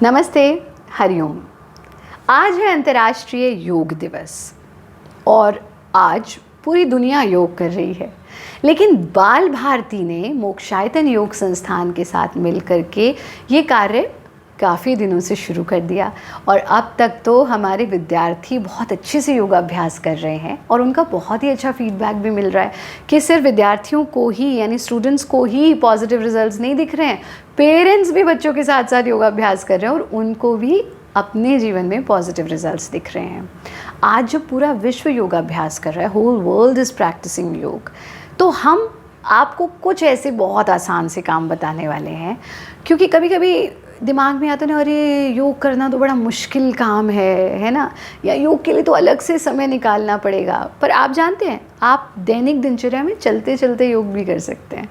नमस्ते, हरिओम। आज है अंतर्राष्ट्रीय योग दिवस और आज पूरी दुनिया योग कर रही है। लेकिन बाल भारती ने मोक्षायतन योग संस्थान के साथ मिलकर के ये कार्य काफ़ी दिनों से शुरू कर दिया और अब तक तो हमारे विद्यार्थी बहुत अच्छे से योगाभ्यास कर रहे हैं और उनका बहुत ही अच्छा फीडबैक भी मिल रहा है कि सिर्फ विद्यार्थियों को ही यानी स्टूडेंट्स को ही पॉजिटिव रिजल्ट्स नहीं दिख रहे हैं, पेरेंट्स भी बच्चों के साथ साथ योगाभ्यास कर रहे हैं और उनको भी अपने जीवन में पॉजिटिव रिजल्ट्स दिख रहे हैं। आज जब पूरा विश्व योगाभ्यास कर रहा है, होल वर्ल्ड इज़ प्रैक्टिसिंग योग, तो हम आपको कुछ ऐसे बहुत आसान से काम बताने वाले हैं। क्योंकि कभी कभी दिमाग में आता है ना, अरे योग करना तो बड़ा मुश्किल काम है ना, या योग के लिए तो अलग से समय निकालना पड़ेगा। पर आप जानते हैं, आप दैनिक दिनचर्या में चलते चलते योग भी कर सकते हैं।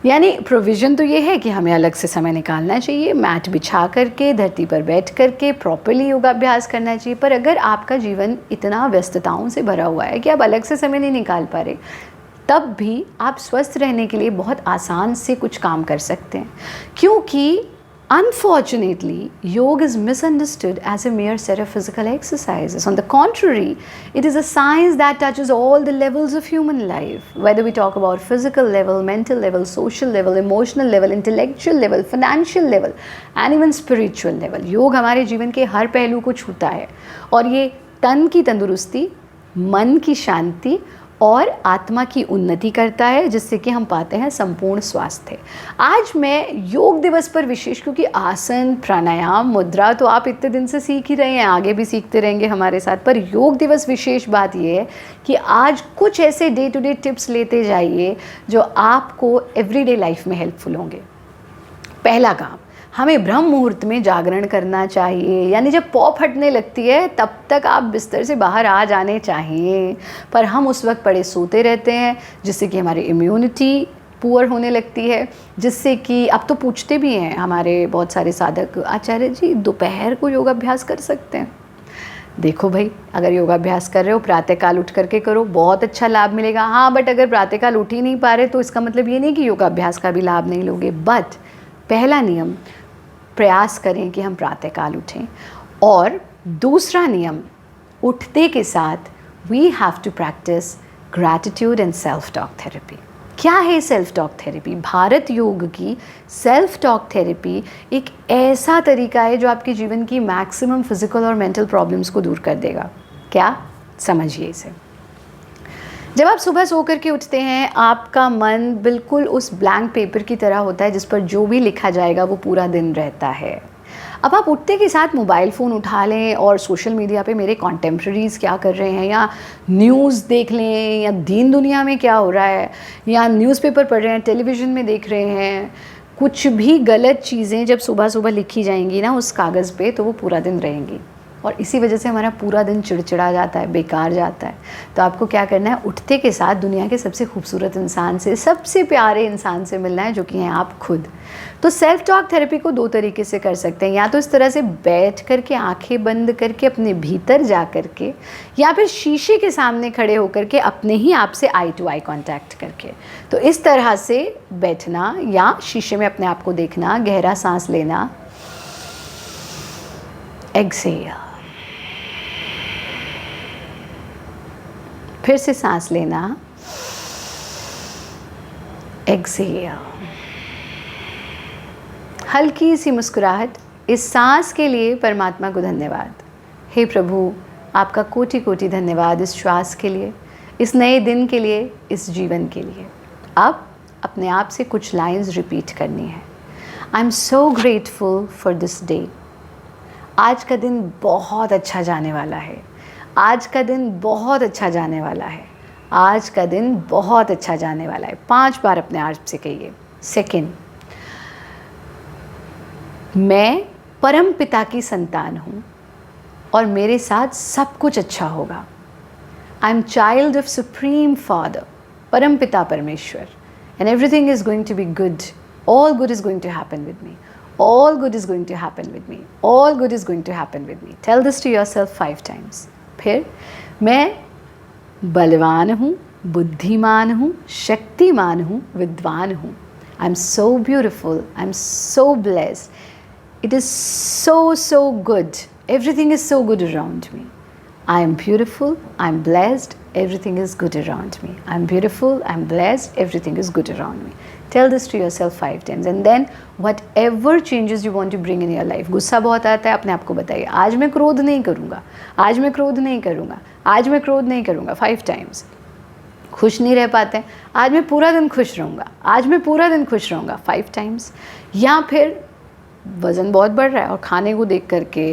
यानी प्रोविज़न तो ये है कि हमें अलग से समय निकालना चाहिए, मैट बिछा करके, धरती पर बैठ करके प्रॉपर्ली योगाभ्यास करना चाहिए। पर अगर आपका जीवन इतना व्यस्तताओं से भरा हुआ है कि आप अलग से समय नहीं निकाल पा रहे, तब भी आप स्वस्थ रहने के लिए बहुत आसान से कुछ काम कर सकते हैं। क्योंकि unfortunately, yoga is misunderstood as a mere set of physical exercises. On the contrary, it is a science that touches all the levels of human life, whether we talk about physical level, mental level, social level, emotional level, intellectual level, financial level, and even spiritual level. योग हमारे जीवन के हर पहलू को छूता है और ये तन की तंदुरुस्ती, मन की शांति और आत्मा की उन्नति करता है, जिससे कि हम पाते हैं संपूर्ण स्वास्थ्य। आज मैं योग दिवस पर विशेष, क्योंकि आसन, प्राणायाम, मुद्रा तो आप इतने दिन से सीख ही रहे हैं, आगे भी सीखते रहेंगे हमारे साथ, पर योग दिवस विशेष बात यह है कि आज कुछ ऐसे डे टू डे टिप्स लेते जाइए जो आपको एवरीडे लाइफ में हेल्पफुल होंगे। पहला काम, हमें ब्रह्म मुहूर्त में जागरण करना चाहिए, यानी जब पौ फटने लगती है तब तक आप बिस्तर से बाहर आ जाने चाहिए। पर हम उस वक्त पड़े सोते रहते हैं, जिससे कि हमारी इम्यूनिटी पुअर होने लगती है, जिससे कि अब तो पूछते भी हैं हमारे बहुत सारे साधक, आचार्य जी दोपहर को योगाभ्यास कर सकते हैं? देखो भाई, अगर योगाभ्यास कर रहे हो प्रातःकाल उठ करके करो, बहुत अच्छा लाभ मिलेगा। हाँ, बट अगर प्रातःकाल उठ ही नहीं पा रहे तो इसका मतलब ये नहीं कि योगाभ्यास का भी लाभ नहीं लोगे। बट पहला नियम, प्रयास करें कि हम प्रातःकाल उठें। और दूसरा नियम, उठते के साथ we have to practice gratitude and self talk therapy. क्या है सेल्फ टॉक थेरेपी? भारत योग की सेल्फ टॉक थेरेपी एक ऐसा तरीका है जो आपके जीवन की मैक्सिमम फिजिकल और मेंटल प्रॉब्लम्स को दूर कर देगा। क्या? समझिए इसे। जब आप सुबह सो कर के उठते हैं, आपका मन बिल्कुल उस ब्लैंक पेपर की तरह होता है जिस पर जो भी लिखा जाएगा वो पूरा दिन रहता है। अब आप उठते के साथ मोबाइल फ़ोन उठा लें और सोशल मीडिया पे मेरे कॉन्टेम्प्रेरीज़ क्या कर रहे हैं, या न्यूज़ देख लें, या दीन दुनिया में क्या हो रहा है, या न्यूज़पेपर पढ़ रहे हैं, टेलीविज़न में देख रहे हैं। कुछ भी गलत चीज़ें जब सुबह सुबह लिखी जाएंगी ना उस कागज़ पे, तो वो पूरा दिन रहेंगी और इसी वजह से हमारा पूरा दिन चिड़चिड़ा जाता है, बेकार जाता है। तो आपको क्या करना है, उठते के साथ दुनिया के सबसे खूबसूरत इंसान से, सबसे प्यारे इंसान से मिलना है, जो कि हैं आप खुद। तो सेल्फ टॉक थेरेपी को दो तरीके से कर सकते हैं, या तो इस तरह से बैठ करके आंखें बंद करके अपने भीतर जा करके, या फिर शीशे के सामने खड़े होकर के अपने ही आप से आई टू आई कॉन्टैक्ट करके। तो इस तरह से बैठना या शीशे में अपने आप को देखना, गहरा सांस लेना, एक्सहेल, फिर से सांस लेना, एक्सहेल, हल्की सी मुस्कुराहट। इस सांस के लिए परमात्मा को धन्यवाद। हे प्रभु, आपका कोटि कोटि धन्यवाद इस श्वास के लिए, इस नए दिन के लिए, इस जीवन के लिए। अब अपने आप से कुछ लाइंस रिपीट करनी है। I am so grateful for this day. आज का दिन बहुत अच्छा जाने वाला है। आज का दिन बहुत अच्छा जाने वाला है। आज का दिन बहुत अच्छा जाने वाला है। 5 बार अपने आप से कहिए। सेकंड, मैं परम पिता की संतान हूँ और मेरे साथ सब कुछ अच्छा होगा। I am child of supreme father, परम पिता परमेश्वर, and everything is going to be good. All good is going to happen with me. All good is going to happen with me. All good is going to happen with me. Tell this to yourself 5 times. फिर, मैं बलवान हूँ, बुद्धिमान हूँ, शक्तिमान हूँ, विद्वान हूँ। I am so beautiful, I am so blessed. It is so good. Everything is so good around me. I am beautiful, I am blessed, everything is good around me. I am beautiful, I am blessed, everything is good around me. Tell this to yourself 5 times and then whatever changes you want to bring in your life. गुस्सा बहुत आता है, अपने आप को बताइए, आज मैं क्रोध नहीं करूँगा, आज मैं क्रोध नहीं करूँगा, आज मैं क्रोध नहीं करूँगा, 5 times. खुश नहीं रह पाते हैं, आज मैं पूरा दिन खुश रहूँगा, आज मैं पूरा दिन खुश रहूँगा, 5 times. या फिर वज़न बहुत बढ़ रहा है और खाने को देख करके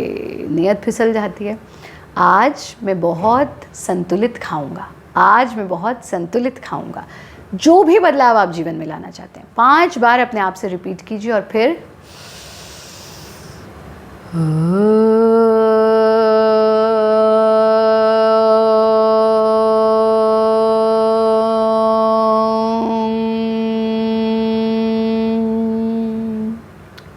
नीयत फिसल जाती है, आज मैं बहुत संतुलित खाऊंगा, आज मैं बहुत संतुलित खाऊंगा. जो भी बदलाव आप जीवन में लाना चाहते हैं 5 बार अपने आप से रिपीट कीजिए और फिर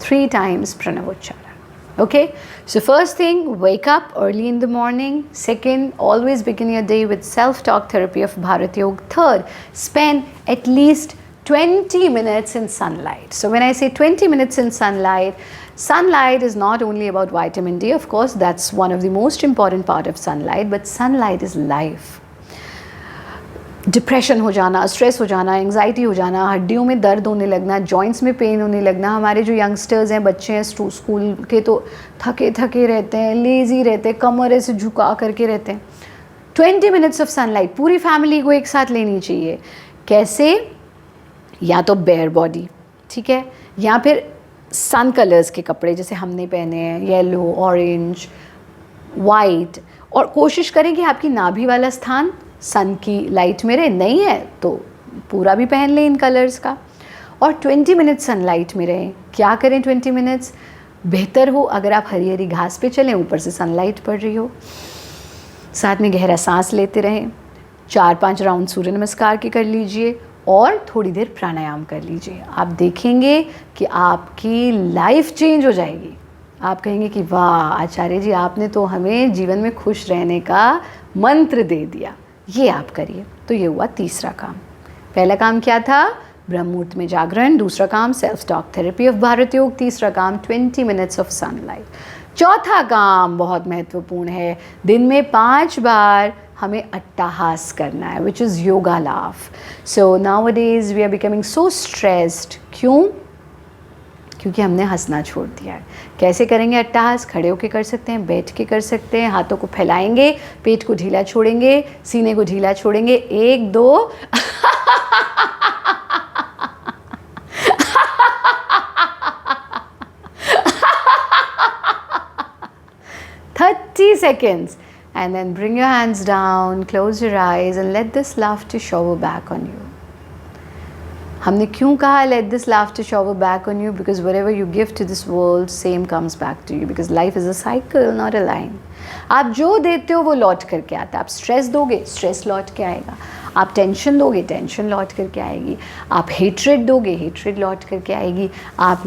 three times Pranavochara. Okay, so first thing, wake up early in the morning. Second, always begin your day with self-talk therapy of Bharat Yoga. Third, spend at least 20 minutes in sunlight. So when I say 20 minutes in sunlight, sunlight is not only about vitamin D, of course, that's one of the most important part of sunlight, but sunlight is life. Depression हो जाना, stress हो जाना, anxiety हो जाना, हड्डियों में दर्द होने लगना, जॉइंट्स में पेन होने लगना. हमारे जो यंगस्टर्स हैं, बच्चे हैं स्कूल के, तो थके थके रहते हैं, लेज़ी रहते हैं, कमर ऐसे झुका करके रहते हैं. 20 मिनट्स ऑफ सनलाइट पूरी फैमिली को एक साथ लेनी चाहिए. कैसे? या तो बेयर बॉडी, ठीक है, या फिर सन कलर्स के कपड़े जैसे हमने पहने हैं, येलो, ऑरेंज, वाइट. और कोशिश करें कि आपकी नाभि वाला स्थान सन की लाइट में रहे. नहीं है तो पूरा भी पहन लें इन कलर्स का. और 20 मिनट्स सनलाइट में रहें. क्या करें 20 मिनट्स? बेहतर हो अगर आप हरी हरी घास पे चलें, ऊपर से सनलाइट पड़ रही हो, साथ में गहरा सांस लेते रहें, 4-5 राउंड सूर्य नमस्कार के कर लीजिए और थोड़ी देर प्राणायाम कर लीजिए. आप देखेंगे कि आपकी लाइफ चेंज हो जाएगी. आप कहेंगे कि वाह आचार्य जी, आपने तो हमें जीवन में खुश रहने का मंत्र दे दिया. ये आप करिए. तो ये हुआ तीसरा काम. पहला काम क्या था? ब्रह्म मुहूर्त में जागरण. दूसरा काम self talk therapy of Bharat योग. तीसरा काम 20 मिनट्स ऑफ सनलाइट. चौथा काम बहुत महत्वपूर्ण है. दिन में 5 बार हमें अट्टहास करना है, which is yoga laugh. So nowadays we are becoming so stressed. क्यों? क्योंकि हमने हंसना छोड़ दिया है. कैसे करेंगे अट्टहास? खड़े होकर कर सकते हैं, बैठ के कर सकते हैं. हाथों को फैलाएंगे, पेट को ढीला छोड़ेंगे, सीने को ढीला छोड़ेंगे. 1 2 30 seconds and then bring your hands down, close your eyes and let this laughter shower back on you. हमने क्यों कहा let this laughter shower back on you? Because whatever you give to this world, same comes back to you. Because life is a cycle, not a line. आप जो देते हो वो लौट करके आता है. आप स्ट्रेस दोगे, स्ट्रेस लौट के आएगा. आप टेंशन दोगे, टेंशन लौट करके आएगी. आप हेट्रेड दोगे, हेट्रेड लौट करके आएगी. आप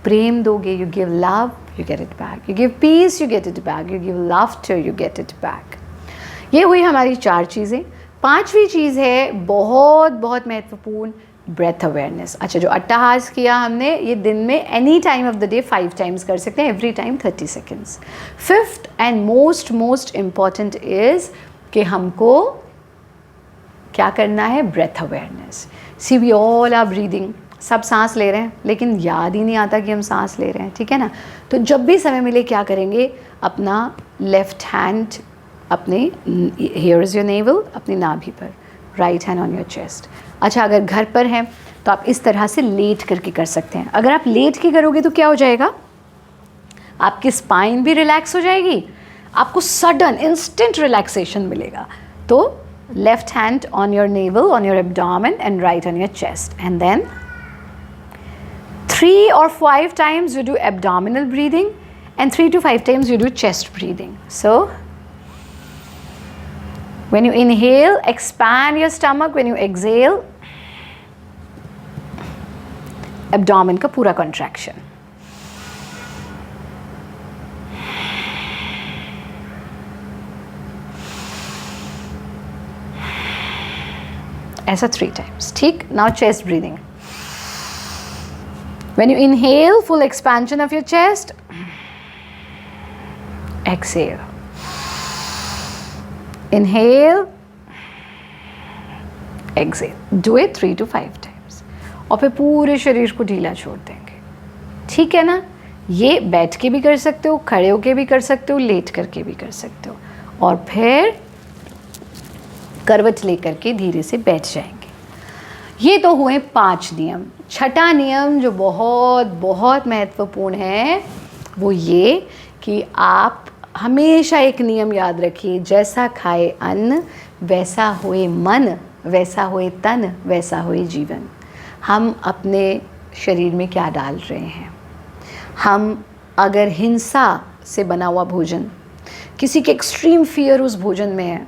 प्रेम दोगे, you give love, you get it back. You give piece, you get it back. You give laughter, you get it back. ये हुई हमारी 4 चीज़ें. 5वीं चीज़ है बहुत बहुत महत्वपूर्ण, ब्रेथ अवेयरनेस. अच्छा, जो अट्टहास किया हमने, ये दिन में any time of the day 5 times कर सकते हैं, every time 30 seconds. 5th and most important is कि हमको क्या करना है? Breath awareness. See we all are breathing. सब सांस ले रहे हैं लेकिन याद ही नहीं आता कि हम सांस ले रहे हैं, ठीक है ना. तो जब भी समय मिले क्या करेंगे? अपना लेफ्ट हैंड अपने, हियर इज़ योर नेवल, अपनी नाभि पर, right hand on your chest. अच्छा, अगर घर पर हैं तो आप इस तरह से लेट करके कर सकते हैं. अगर आप लेट के करोगे तो क्या हो जाएगा? आपकी स्पाइन भी रिलैक्स हो जाएगी, आपको सडन इंस्टेंट रिलैक्सेशन मिलेगा. तो left hand on your navel, on your abdomen and right on your chest. And then 3 or 5 times you do abdominal breathing and 3 to 5 times you do chest breathing. So when you inhale, expand your stomach. When you exhale, abdomen का पूरा contraction. ऐसा 3 times. ठीक. Now chest breathing. When you inhale, full expansion of your chest. Exhale. Inhale. Exhale. Do it 3 to 5 times. और फिर पूरे शरीर को ढीला छोड़ देंगे. ठीक है ना? ये बैठ के भी कर सकते हो, खड़े होके भी कर सकते हो, लेट करके भी कर सकते हो. और फिर करवट लेकर के धीरे से बैठ जाएंगे. ये तो हुए 5 नियम. छठा नियम जो बहुत बहुत महत्वपूर्ण है वो ये कि आप हमेशा एक नियम याद रखिए, जैसा खाए अन्न वैसा होए मन, वैसा होए तन, वैसा होए जीवन. हम अपने शरीर में क्या डाल रहे हैं. हम अगर हिंसा से बना हुआ भोजन, किसी के एक्सट्रीम फियर उस भोजन में है,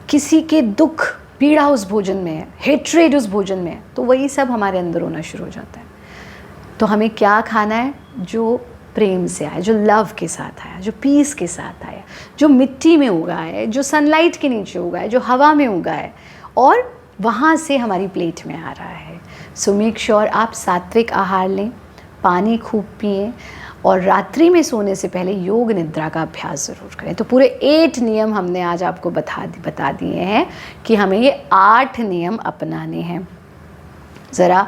किसी के दुख पीड़ा उस भोजन में है, हेट्रेड उस भोजन में है, तो वही सब हमारे अंदर होना शुरू हो जाता है. तो हमें क्या खाना है जो प्रेम से आए, जो लव के साथ आया, जो पीस के साथ आया, जो मिट्टी में उगा है, जो सनलाइट के नीचे उगा है, जो हवा में उगा है और वहाँ से हमारी प्लेट में आ रहा है. सो मेक श्योर आप सात्विक आहार लें, पानी खूब पिएं और रात्रि में सोने से पहले योग निद्रा का अभ्यास ज़रूर करें. तो पूरे 8 नियम हमने आज आपको बता दिए हैं कि हमें ये 8 नियम अपनाने हैं. ज़रा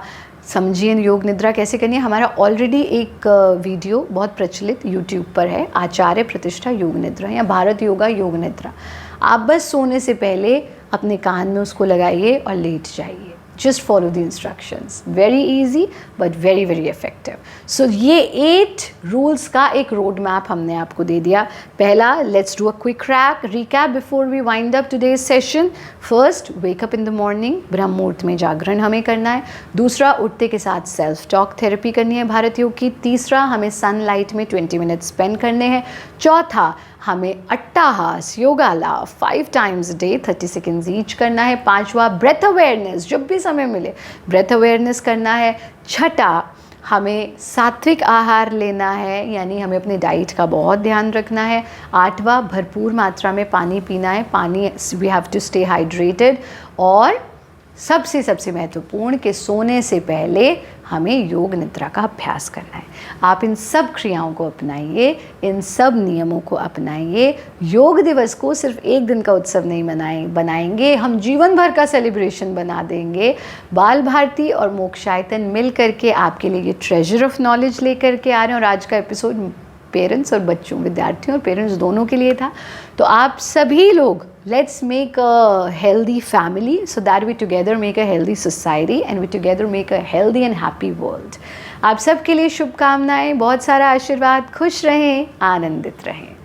समझिए योग निद्रा कैसे करनी है. हमारा ऑलरेडी एक वीडियो बहुत प्रचलित यूट्यूब पर है, आचार्य प्रतिष्ठा योग निद्रा या भारत योगा योग निद्रा. आप बस सोने से पहले अपने कान में उसको लगाइए और लेट जाइए. Just follow the instructions. Very easy but very very effective. So ये 8 rules का एक road map हमने आपको दे दिया. पहला, let's do a quick recap before we wind up today's session. First, wake up in the morning. ब्रह्म मुहूर्त में जागरण हमें करना है. दूसरा, उठते के साथ सेल्फ टॉक थेरेपी करनी है भारत योग की. तीसरा, हमें सनलाइट में 20 मिनट स्पेंड करने हैं. चौथा, हमें अट्टाहास योगाला 5 times a day 30 seconds each करना है. पांचवा, ब्रेथ अवेयरनेस, जब भी समय मिले ब्रेथ अवेयरनेस करना है. छठा, हमें सात्विक आहार लेना है, यानी हमें अपने डाइट का बहुत ध्यान रखना है. आठवां, भरपूर मात्रा में पानी पीना है. पानी, we have to stay hydrated. और सबसे महत्वपूर्ण कि सोने से पहले हमें योग निद्रा का अभ्यास करना है. आप इन सब क्रियाओं को अपनाइए, इन सब नियमों को अपनाइए. योग दिवस को सिर्फ एक दिन का उत्सव नहीं बनाएंगे, हम जीवन भर का सेलिब्रेशन बना देंगे. बाल भारती और मोक्षायतन मिल करके आपके लिए ये ट्रेजर ऑफ नॉलेज लेकर के आ रहे हैं. और आज का एपिसोड पेरेंट्स और बच्चों, विद्यार्थियों और पेरेंट्स दोनों के लिए था. तो आप सभी लोग, let's make a healthy family so that we together make a healthy society and we together make a healthy and happy world. आप सबके लिए शुभकामनाएं, बहुत सारा आशीर्वाद. खुश रहें, आनंदित रहें.